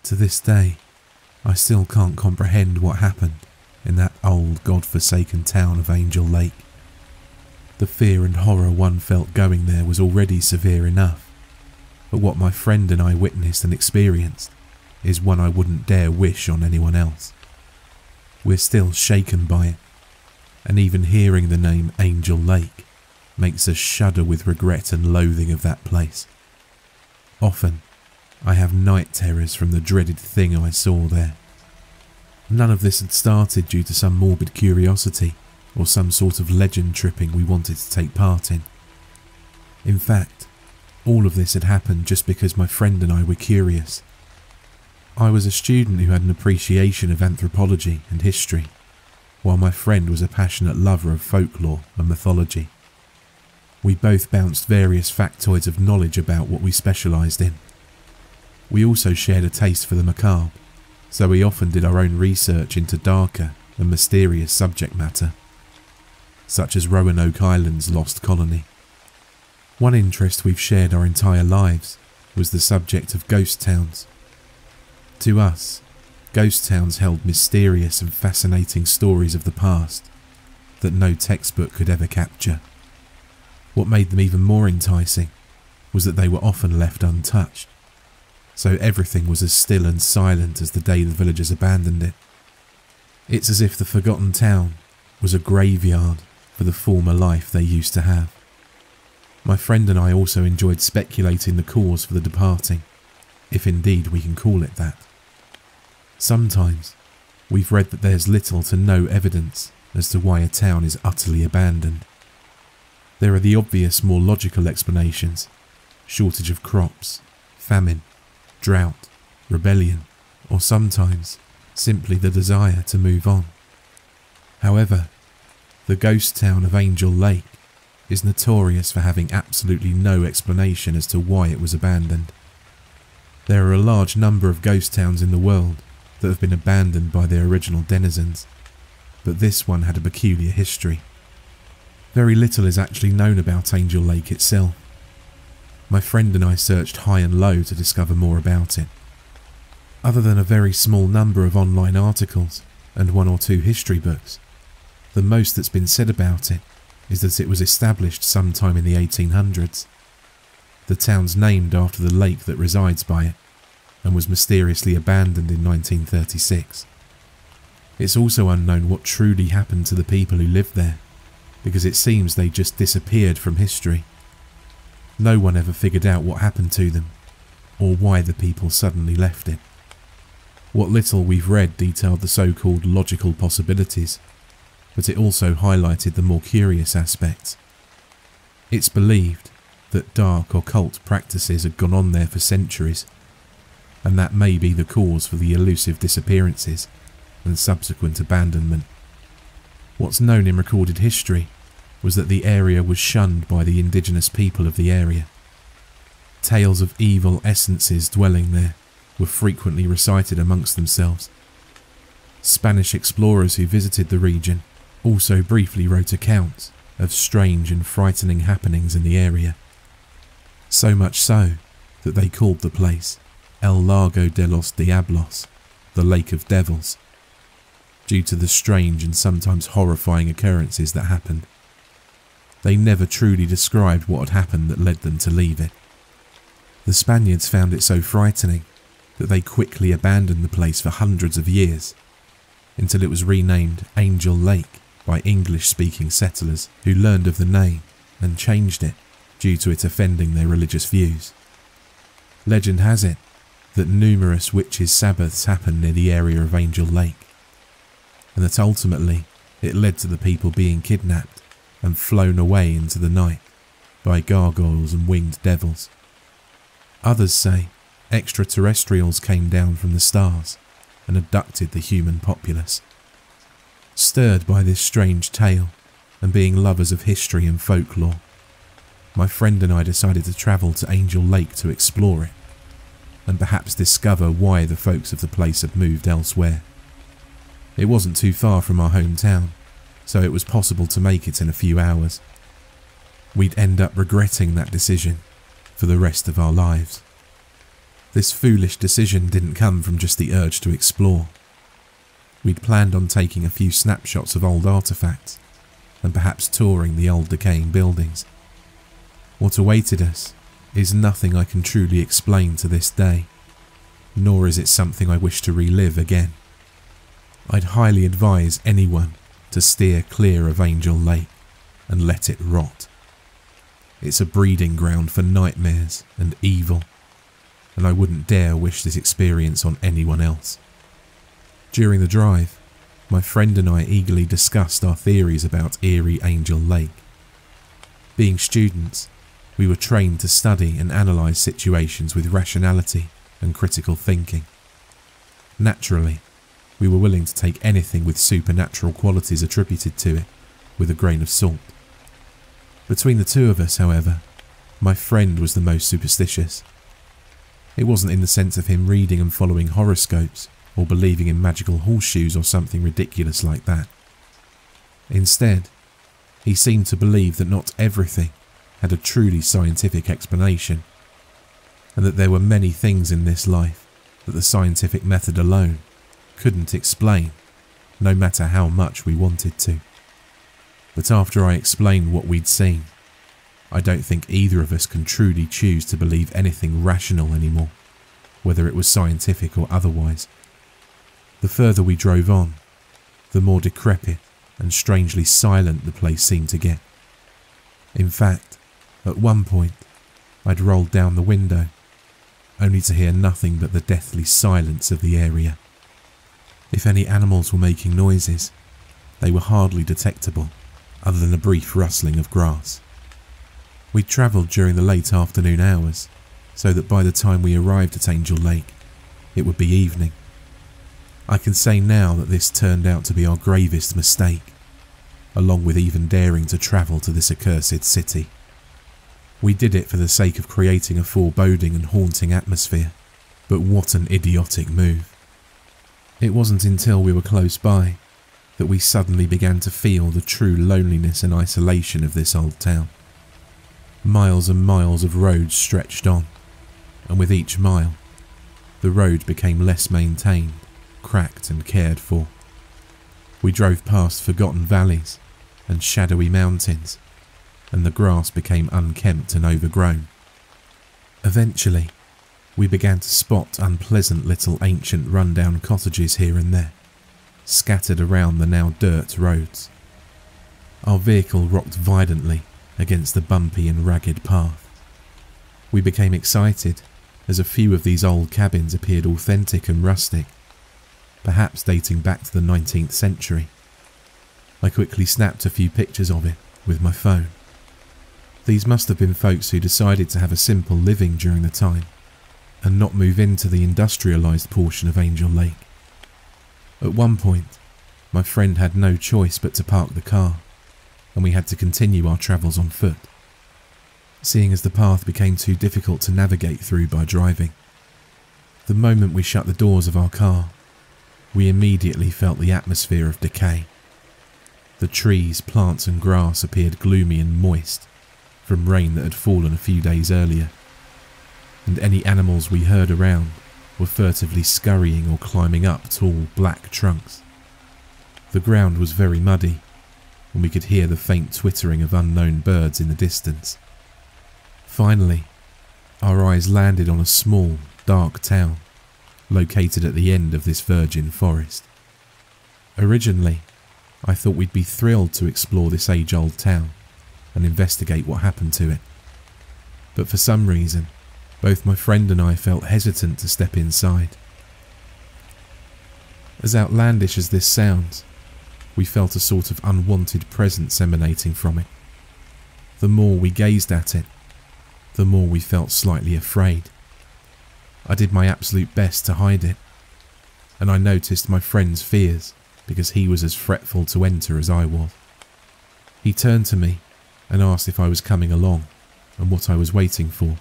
To this day, I still can't comprehend what happened in that old god-forsaken town of Angel Lake. The fear and horror one felt going there was already severe enough, but what my friend and I witnessed and experienced is one I wouldn't dare wish on anyone else. We're still shaken by it, and even hearing the name Angel Lake makes us shudder with regret and loathing of that place. Often, I have night terrors from the dreaded thing I saw there. None of this had started due to some morbid curiosity or some sort of legend tripping we wanted to take part in. In fact, all of this had happened just because my friend and I were curious. I was a student who had an appreciation of anthropology and history, while my friend was a passionate lover of folklore and mythology. We both bounced various factoids of knowledge about what we specialised in. We also shared a taste for the macabre, so we often did our own research into darker and mysterious subject matter, such as Roanoke Island's lost colony. One interest we've shared our entire lives was the subject of ghost towns. To us, ghost towns held mysterious and fascinating stories of the past that no textbook could ever capture. What made them even more enticing was that they were often left untouched, so everything was as still and silent as the day the villagers abandoned it. It's as if the forgotten town was a graveyard for the former life they used to have. My friend and I also enjoyed speculating the cause for the departing, if indeed we can call it that. Sometimes, we've read that there's little to no evidence as to why a town is utterly abandoned. There are the obvious, more logical explanations: shortage of crops, famine, drought, rebellion, or sometimes simply the desire to move on. However, the ghost town of Angel Lake is notorious for having absolutely no explanation as to why it was abandoned. There are a large number of ghost towns in the world that have been abandoned by their original denizens, but this one had a peculiar history. Very little is actually known about Angel Lake itself. My friend and I searched high and low to discover more about it. Other than a very small number of online articles and one or two history books, the most that's been said about it is that it was established sometime in the 1800s. The town's named after the lake that resides by it, and was mysteriously abandoned in 1936. It's also unknown what truly happened to the people who lived there, because it seems they just disappeared from history. No one ever figured out what happened to them, or why the people suddenly left it. What little we've read detailed the so-called logical possibilities, but it also highlighted the more curious aspects. It's believed that dark occult practices had gone on there for centuries, and that may be the cause for the elusive disappearances and subsequent abandonment. What's known in recorded history was that the area was shunned by the indigenous people of the area. Tales of evil essences dwelling there were frequently recited amongst themselves. Spanish explorers who visited the region also briefly wrote accounts of strange and frightening happenings in the area. So much so that they called the place El Lago de los Diablos, the Lake of Devils, due to the strange and sometimes horrifying occurrences that happened. They never truly described what had happened that led them to leave it. The Spaniards found it so frightening that they quickly abandoned the place for hundreds of years, until it was renamed Angel Lake by English-speaking settlers who learned of the name and changed it due to it offending their religious views. Legend has it that numerous witches' sabbaths happened near the area of Angel Lake, and that ultimately it led to the people being kidnapped and flown away into the night by gargoyles and winged devils. Others say extraterrestrials came down from the stars and abducted the human populace. Stirred by this strange tale, and being lovers of history and folklore, my friend and I decided to travel to Angel Lake to explore it, and perhaps discover why the folks of the place had moved elsewhere. It wasn't too far from our hometown, so it was possible to make it in a few hours. We'd end up regretting that decision for the rest of our lives. This foolish decision didn't come from just the urge to explore. We'd planned on taking a few snapshots of old artifacts and perhaps touring the old decaying buildings. What awaited us is nothing I can truly explain to this day, nor is it something I wish to relive again. I'd highly advise anyone to steer clear of Angel Lake and let it rot. It's a breeding ground for nightmares and evil, and I wouldn't dare wish this experience on anyone else. During the drive, my friend and I eagerly discussed our theories about eerie Angel Lake. Being students, we were trained to study and analyse situations with rationality and critical thinking. Naturally, we were willing to take anything with supernatural qualities attributed to it with a grain of salt. Between the two of us, however, my friend was the most superstitious. It wasn't in the sense of him reading and following horoscopes or believing in magical horseshoes or something ridiculous like that. Instead, he seemed to believe that not everything had a truly scientific explanation, and that there were many things in this life that the scientific method alone couldn't explain, no matter how much we wanted to. But after I explained what we'd seen, I don't think either of us can truly choose to believe anything rational anymore, whether it was scientific or otherwise. The further we drove on, the more decrepit and strangely silent the place seemed to get. In fact, at one point, I'd rolled down the window, only to hear nothing but the deathly silence of the area. If any animals were making noises, they were hardly detectable, other than a brief rustling of grass. We'd travelled during the late afternoon hours, so that by the time we arrived at Angel Lake, it would be evening. I can say now that this turned out to be our gravest mistake, along with even daring to travel to this accursed city. We did it for the sake of creating a foreboding and haunting atmosphere, but what an idiotic move. It wasn't until we were close by that we suddenly began to feel the true loneliness and isolation of this old town. Miles and miles of roads stretched on, and with each mile, the road became less maintained, cracked and cared for. We drove past forgotten valleys and shadowy mountains, and the grass became unkempt and overgrown. Eventually, we began to spot unpleasant little ancient rundown cottages here and there, scattered around the now dirt roads. Our vehicle rocked violently against the bumpy and ragged path. We became excited as a few of these old cabins appeared authentic and rustic, perhaps dating back to the 19th century. I quickly snapped a few pictures of it with my phone. These must have been folks who decided to have a simple living during the time and not move into the industrialised portion of Angel Lake. At one point, my friend had no choice but to park the car, and we had to continue our travels on foot, seeing as the path became too difficult to navigate through by driving. The moment we shut the doors of our car, we immediately felt the atmosphere of decay. The trees, plants and grass appeared gloomy and moist from rain that had fallen a few days earlier, and any animals we heard around were furtively scurrying or climbing up tall black trunks. The ground was very muddy, and we could hear the faint twittering of unknown birds in the distance. Finally, our eyes landed on a small, dark town located at the end of this virgin forest. Originally, I thought we'd be thrilled to explore this age-old town and investigate what happened to it, but for some reason, both my friend and I felt hesitant to step inside. As outlandish as this sounds, we felt a sort of unwanted presence emanating from it. The more we gazed at it, the more we felt slightly afraid. I did my absolute best to hide it, and I noticed my friend's fears because he was as fretful to enter as I was. He turned to me and asked if I was coming along and what I was waiting for.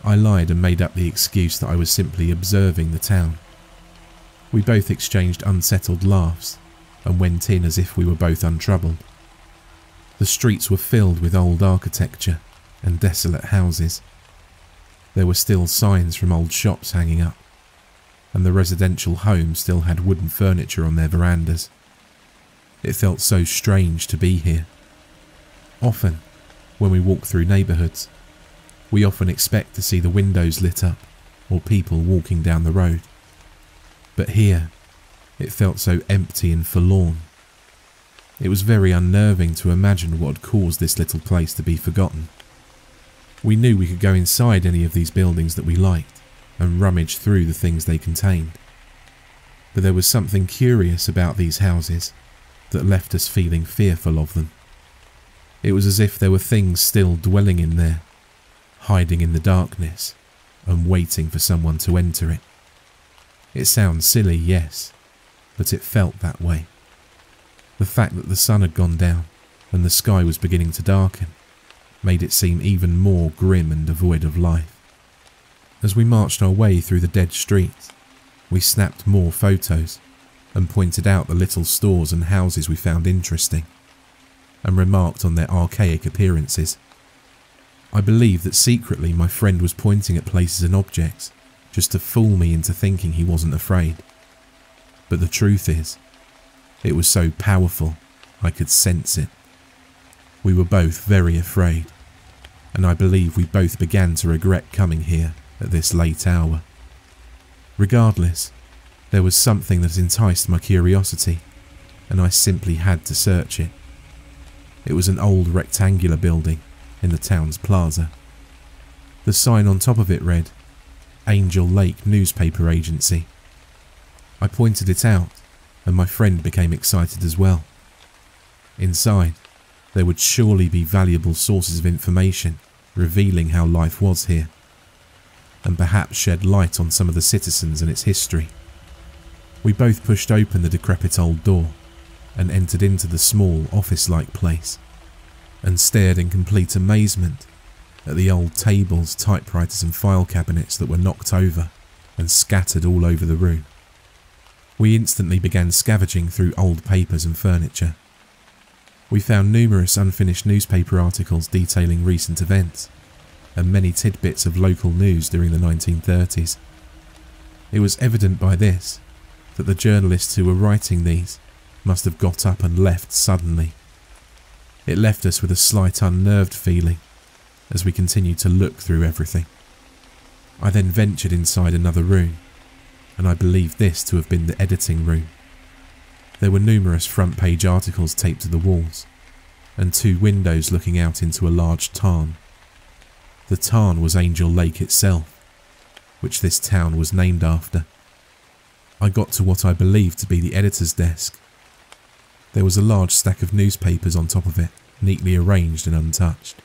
I lied and made up the excuse that I was simply observing the town. We both exchanged unsettled laughs and went in as if we were both untroubled. The streets were filled with old architecture and desolate houses. There were still signs from old shops hanging up, and the residential homes still had wooden furniture on their verandas. It felt so strange to be here. Often, when we walk through neighbourhoods, we often expect to see the windows lit up or people walking down the road. But here, it felt so empty and forlorn. It was very unnerving to imagine what had caused this little place to be forgotten. We knew we could go inside any of these buildings that we liked and rummage through the things they contained. But there was something curious about these houses that left us feeling fearful of them. It was as if there were things still dwelling in there, hiding in the darkness and waiting for someone to enter it. It sounds silly, yes, but it felt that way. The fact that the sun had gone down and the sky was beginning to darken made it seem even more grim and devoid of life. As we marched our way through the dead streets, we snapped more photos and pointed out the little stores and houses we found interesting, and remarked on their archaic appearances. I believe that secretly my friend was pointing at places and objects just to fool me into thinking he wasn't afraid. But the truth is, it was so powerful I could sense it. We were both very afraid, and I believe we both began to regret coming here at this late hour. Regardless, there was something that enticed my curiosity, and I simply had to search it. It was an old rectangular building in the town's plaza. The sign on top of it read, Angel Lake Newspaper Agency. I pointed it out, and my friend became excited as well. Inside, there would surely be valuable sources of information revealing how life was here, and perhaps shed light on some of the citizens and its history. We both pushed open the decrepit old door and entered into the small office-like place, and stared in complete amazement at the old tables, typewriters and file cabinets that were knocked over and scattered all over the room. We instantly began scavenging through old papers and furniture. We found numerous unfinished newspaper articles detailing recent events, and many tidbits of local news during the 1930s. It was evident by this that the journalists who were writing these must have got up and left suddenly. It left us with a slight unnerved feeling as we continued to look through everything. I then ventured inside another room, and I believe this to have been the editing room. There were numerous front-page articles taped to the walls, and 2 windows looking out into a large tarn. The tarn was Angel Lake itself, which this town was named after. I got to what I believed to be the editor's desk. There was a large stack of newspapers on top of it, neatly arranged and untouched.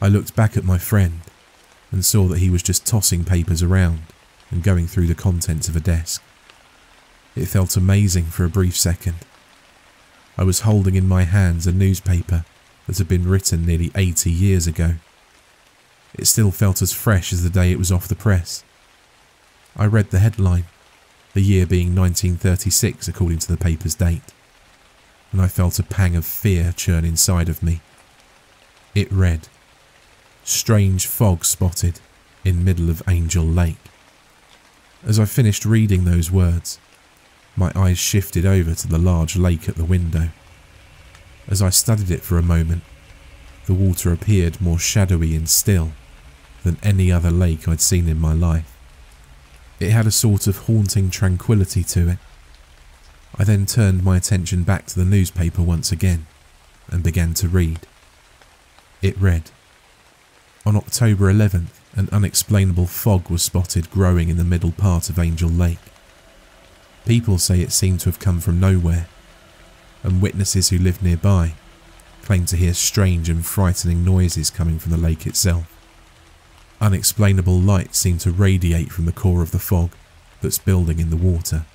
I looked back at my friend and saw that he was just tossing papers around and going through the contents of a desk. It felt amazing for a brief second. I was holding in my hands a newspaper that had been written nearly 80 years ago. It still felt as fresh as the day it was off the press. I read the headline, the year being 1936 according to the paper's date, and I felt a pang of fear churn inside of me. It read, Strange fog spotted in middle of Angel Lake. As I finished reading those words, my eyes shifted over to the large lake at the window. As I studied it for a moment, the water appeared more shadowy and still than any other lake I'd seen in my life. It had a sort of haunting tranquility to it. I then turned my attention back to the newspaper once again and began to read. It read, On October 11th, an unexplainable fog was spotted growing in the middle part of Angel Lake. People say it seemed to have come from nowhere, and witnesses who lived nearby claim to hear strange and frightening noises coming from the lake itself. Unexplainable light seemed to radiate from the core of the fog that's building in the water.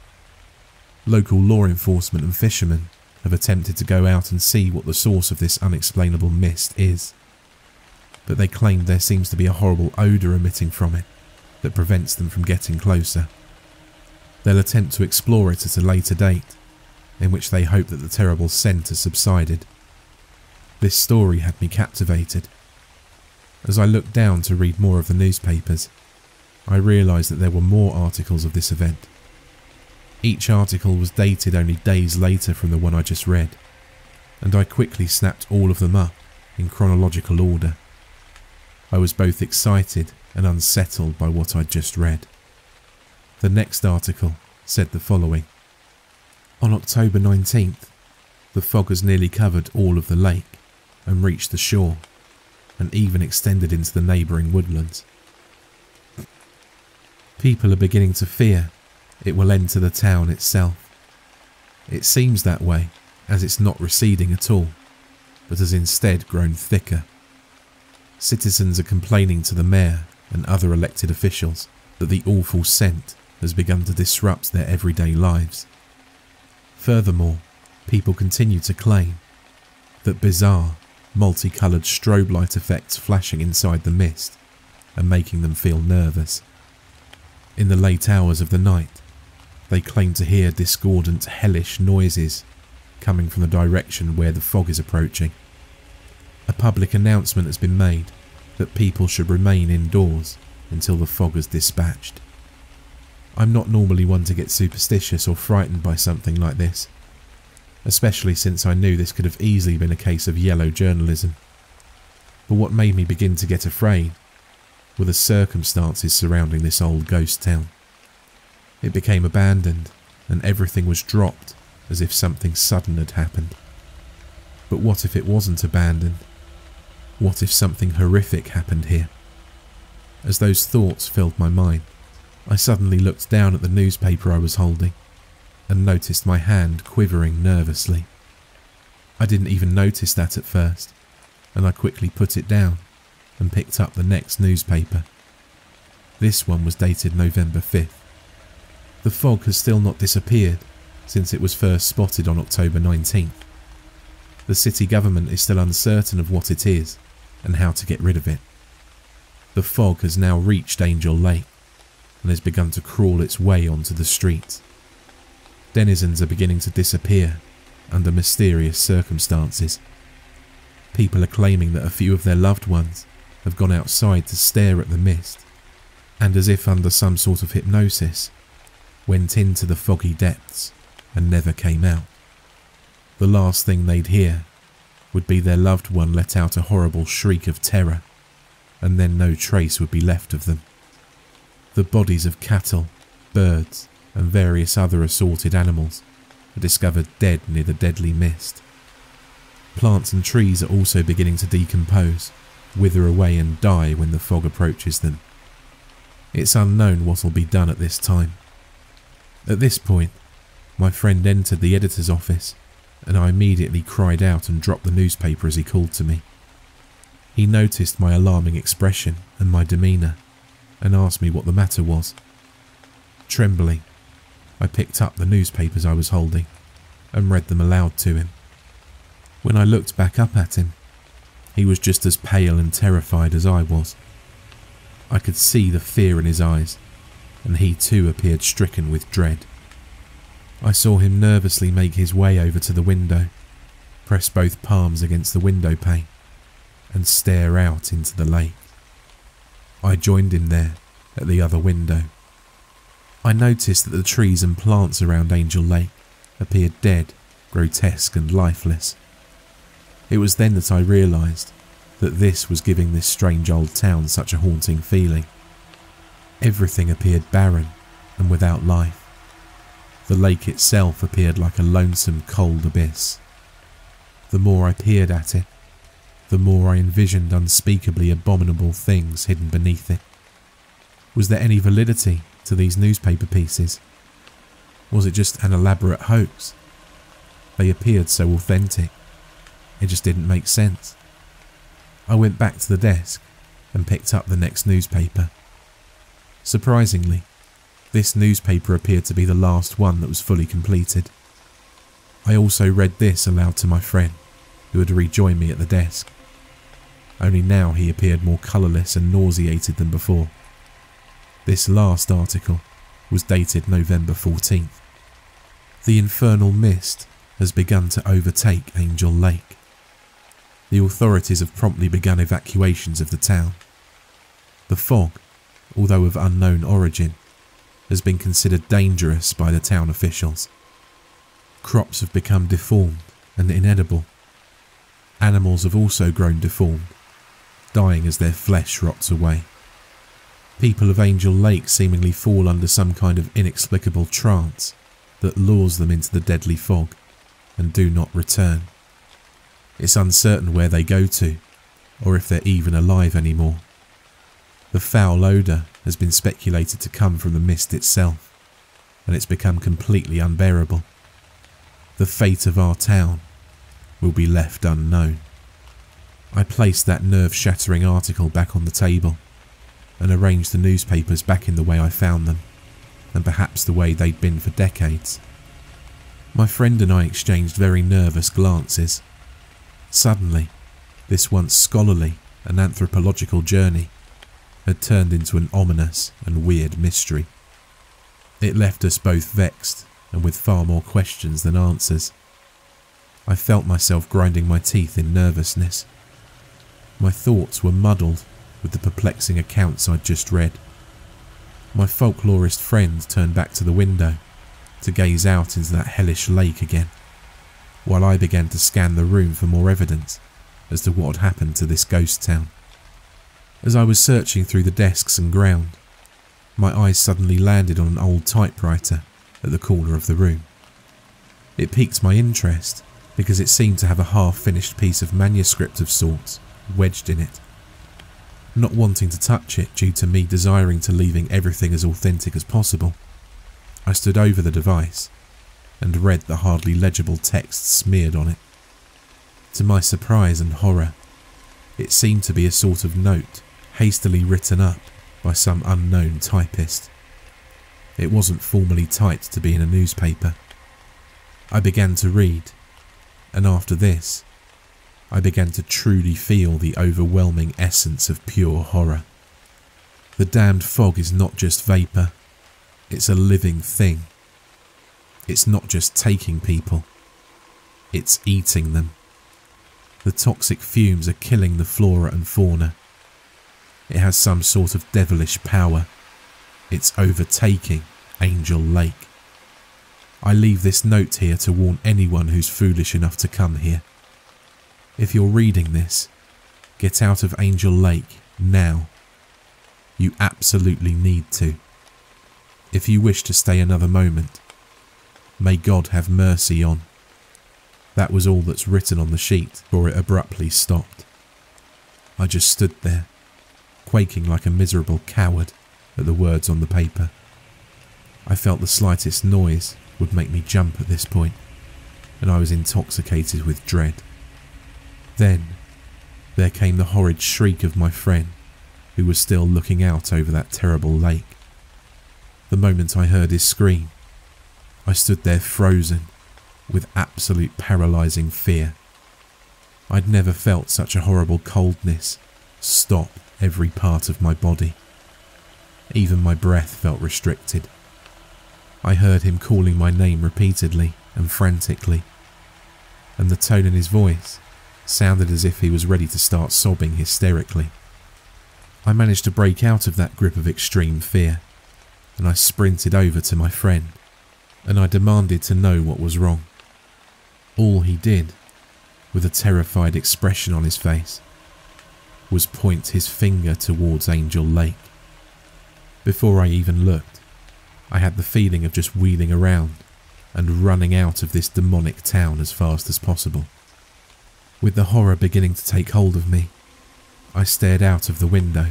Local law enforcement and fishermen have attempted to go out and see what the source of this unexplainable mist is, but they claim there seems to be a horrible odour emitting from it that prevents them from getting closer. They'll attempt to explore it at a later date, in which they hope that the terrible scent has subsided. This story had me captivated. As I looked down to read more of the newspapers, I realised that there were more articles of this event. Each article was dated only days later from the one I just read, and I quickly snapped all of them up in chronological order. I was both excited and unsettled by what I'd just read. The next article said the following. On October 19th, the fog has nearly covered all of the lake and reached the shore, and even extended into the neighbouring woodlands. People are beginning to fear it will enter the town itself. It seems that way, as it's not receding at all, but has instead grown thicker. Citizens are complaining to the mayor and other elected officials that the awful scent has begun to disrupt their everyday lives. Furthermore, people continue to claim that bizarre, multicoloured strobe light effects flashing inside the mist are making them feel nervous. In the late hours of the night, they claim to hear discordant, hellish noises coming from the direction where the fog is approaching. A public announcement has been made that people should remain indoors until the fog is dispatched. I'm not normally one to get superstitious or frightened by something like this, especially since I knew this could have easily been a case of yellow journalism. But what made me begin to get afraid were the circumstances surrounding this old ghost town. It became abandoned, and everything was dropped as if something sudden had happened. But what if it wasn't abandoned? What if something horrific happened here? As those thoughts filled my mind, I suddenly looked down at the newspaper I was holding and noticed my hand quivering nervously. I didn't even notice that at first, and I quickly put it down and picked up the next newspaper. This one was dated November 5th. The fog has still not disappeared since it was first spotted on October 19th. The city government is still uncertain of what it is and how to get rid of it. The fog has now reached Angel Lake and has begun to crawl its way onto the streets. Denizens are beginning to disappear under mysterious circumstances. People are claiming that a few of their loved ones have gone outside to stare at the mist, and as if under some sort of hypnosis, went into the foggy depths and never came out. The last thing they'd hear would be their loved one let out a horrible shriek of terror, and then no trace would be left of them. The bodies of cattle, birds, and various other assorted animals are discovered dead near the deadly mist. Plants and trees are also beginning to decompose, wither away and die when the fog approaches them. It's unknown what will be done at this time. At this point, my friend entered the editor's office, and I immediately cried out and dropped the newspaper as he called to me. He noticed my alarming expression and my demeanour, and asked me what the matter was. Trembling, I picked up the newspapers I was holding and read them aloud to him. When I looked back up at him, he was just as pale and terrified as I was. I could see the fear in his eyes, and he too appeared stricken with dread. I saw him nervously make his way over to the window, press both palms against the window pane, and stare out into the lake. I joined him there at the other window. I noticed that the trees and plants around Angel Lake appeared dead, grotesque and lifeless. It was then that I realised that this was giving this strange old town such a haunting feeling. Everything appeared barren and without life. The lake itself appeared like a lonesome, cold abyss. The more I peered at it, the more I envisioned unspeakably abominable things hidden beneath it. Was there any validity to these newspaper pieces? Was it just an elaborate hoax? They appeared so authentic. It just didn't make sense. I went back to the desk and picked up the next newspaper. Surprisingly, this newspaper appeared to be the last one that was fully completed. I also read this aloud to my friend, who had rejoined me at the desk. Only now he appeared more colourless and nauseated than before. This last article was dated November 14th. The infernal mist has begun to overtake Angel Lake. The authorities have promptly begun evacuations of the town. The fog, although of unknown origin, has been considered dangerous by the town officials. Crops have become deformed and inedible. Animals have also grown deformed, dying as their flesh rots away. People of Angel Lake seemingly fall under some kind of inexplicable trance that lures them into the deadly fog and do not return. It's uncertain where they go to, or if they're even alive anymore. The foul odour has been speculated to come from the mist itself, and it's become completely unbearable. The fate of our town will be left unknown. I placed that nerve-shattering article back on the table and arranged the newspapers back in the way I found them, and perhaps the way they'd been for decades. My friend and I exchanged very nervous glances. Suddenly, this once scholarly and anthropological journey had turned into an ominous and weird mystery. It left us both vexed and with far more questions than answers. I felt myself grinding my teeth in nervousness. My thoughts were muddled with the perplexing accounts I'd just read. My folklorist friend turned back to the window to gaze out into that hellish lake again, while I began to scan the room for more evidence as to what had happened to this ghost town. As I was searching through the desks and ground, my eyes suddenly landed on an old typewriter at the corner of the room. It piqued my interest because it seemed to have a half-finished piece of manuscript of sorts wedged in it. Not wanting to touch it due to me desiring to leaving everything as authentic as possible, I stood over the device and read the hardly legible text smeared on it. To my surprise and horror, it seemed to be a sort of note hastily written up by some unknown typist. It wasn't formally typed to be in a newspaper. I began to read, and after this, I began to truly feel the overwhelming essence of pure horror. The damned fog is not just vapour, it's a living thing. It's not just taking people, it's eating them. The toxic fumes are killing the flora and fauna. It has some sort of devilish power. It's overtaking Angel Lake. I leave this note here to warn anyone who's foolish enough to come here. If you're reading this, get out of Angel Lake now. You absolutely need to. If you wish to stay another moment, may God have mercy on. That was all that's written on the sheet before it abruptly stopped. I just stood there, quaking like a miserable coward at the words on the paper. I felt the slightest noise would make me jump at this point, and I was intoxicated with dread. Then, there came the horrid shriek of my friend, who was still looking out over that terrible lake. The moment I heard his scream, I stood there frozen, with absolute paralysing fear. I'd never felt such a horrible coldness stop every part of my body. Even my breath felt restricted. I heard him calling my name repeatedly and frantically, and the tone in his voice sounded as if he was ready to start sobbing hysterically. I managed to break out of that grip of extreme fear, and I sprinted over to my friend, and I demanded to know what was wrong. All he did, with a terrified expression on his face, was point his finger towards Angel Lake. Before I even looked, I had the feeling of just wheeling around and running out of this demonic town as fast as possible. With the horror beginning to take hold of me, I stared out of the window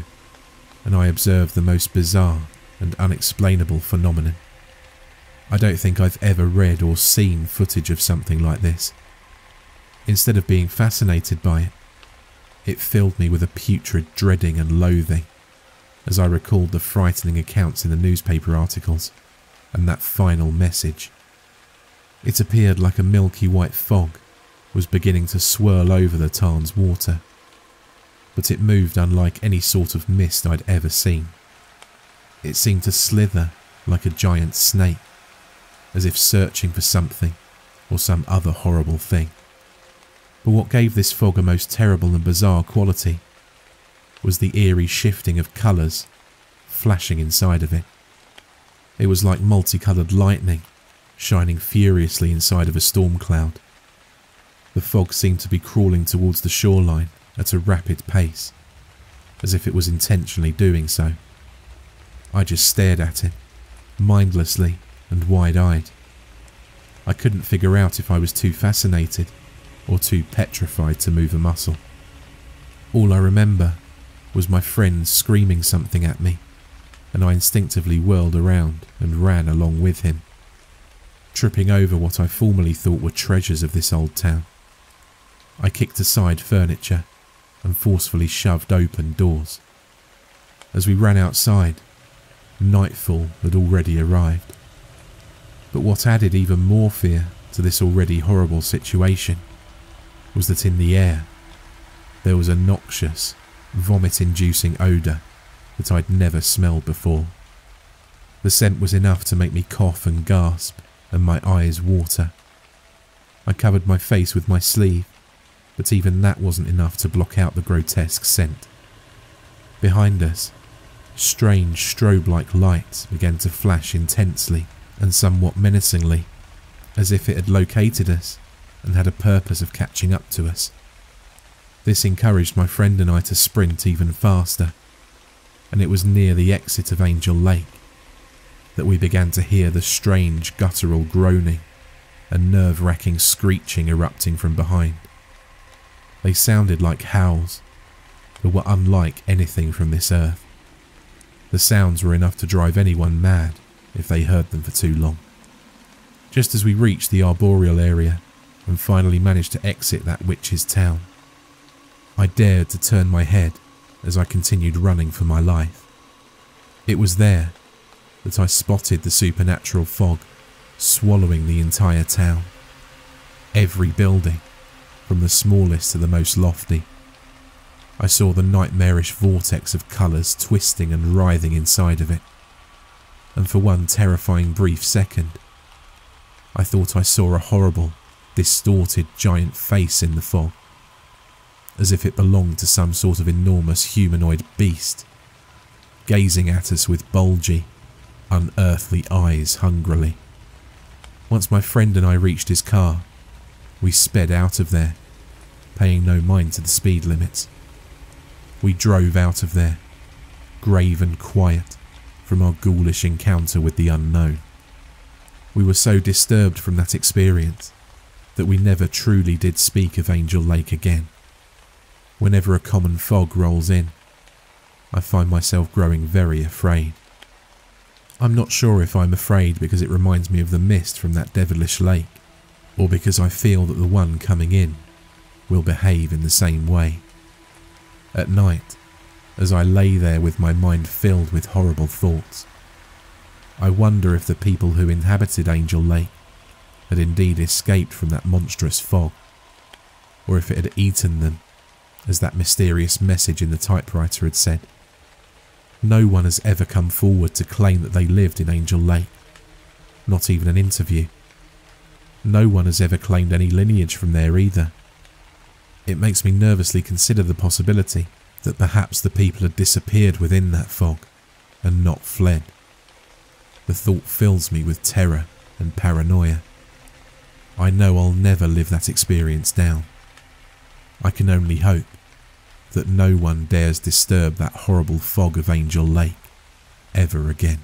and I observed the most bizarre and unexplainable phenomenon. I don't think I've ever read or seen footage of something like this. Instead of being fascinated by it, it filled me with a putrid dreading and loathing as I recalled the frightening accounts in the newspaper articles and that final message. It appeared like a milky white fog was beginning to swirl over the tarn's water, but it moved unlike any sort of mist I'd ever seen. It seemed to slither like a giant snake, as if searching for something or some other horrible thing. But what gave this fog a most terrible and bizarre quality was the eerie shifting of colours flashing inside of it. It was like multicoloured lightning shining furiously inside of a storm cloud. The fog seemed to be crawling towards the shoreline at a rapid pace, as if it was intentionally doing so. I just stared at it, mindlessly and wide-eyed. I couldn't figure out if I was too fascinated or too petrified to move a muscle. All I remember was my friend screaming something at me, and I instinctively whirled around and ran along with him, tripping over what I formerly thought were treasures of this old town. I kicked aside furniture and forcefully shoved open doors. As we ran outside, nightfall had already arrived. But what added even more fear to this already horrible situation was that in the air there was a noxious, vomit-inducing odour that I'd never smelled before. The scent was enough to make me cough and gasp and my eyes water. I covered my face with my sleeve, but even that wasn't enough to block out the grotesque scent. Behind us, strange strobe-like lights began to flash intensely and somewhat menacingly, as if it had located us and had a purpose of catching up to us. This encouraged my friend and I to sprint even faster, and it was near the exit of Angel Lake that we began to hear the strange guttural groaning and nerve-wracking screeching erupting from behind. They sounded like howls, but were unlike anything from this earth. The sounds were enough to drive anyone mad if they heard them for too long. Just as we reached the arboreal area and finally managed to exit that witch's town, I dared to turn my head as I continued running for my life. It was there that I spotted the supernatural fog swallowing the entire town. Every building, from the smallest to the most lofty. I saw the nightmarish vortex of colours twisting and writhing inside of it, and for one terrifying brief second, I thought I saw a horrible, distorted giant face in the fog, as if it belonged to some sort of enormous humanoid beast, gazing at us with bulgy, unearthly eyes hungrily. Once my friend and I reached his car, we sped out of there, paying no mind to the speed limits. We drove out of there, grave and quiet, from our ghoulish encounter with the unknown. We were so disturbed from that experience that we never truly did speak of Angel Lake again. Whenever a common fog rolls in, I find myself growing very afraid. I'm not sure if I'm afraid because it reminds me of the mist from that devilish lake, or because I feel that the one coming in will behave in the same way. At night, as I lay there with my mind filled with horrible thoughts, I wonder if the people who inhabited Angel Lake had indeed escaped from that monstrous fog, or if it had eaten them, as that mysterious message in the typewriter had said. No one has ever come forward to claim that they lived in Angel Lake, not even an interview. No one has ever claimed any lineage from there either. It makes me nervously consider the possibility that perhaps the people had disappeared within that fog and not fled. The thought fills me with terror and paranoia. I know I'll never live that experience down. I can only hope that no one dares disturb that horrible fog of Angel Lake ever again.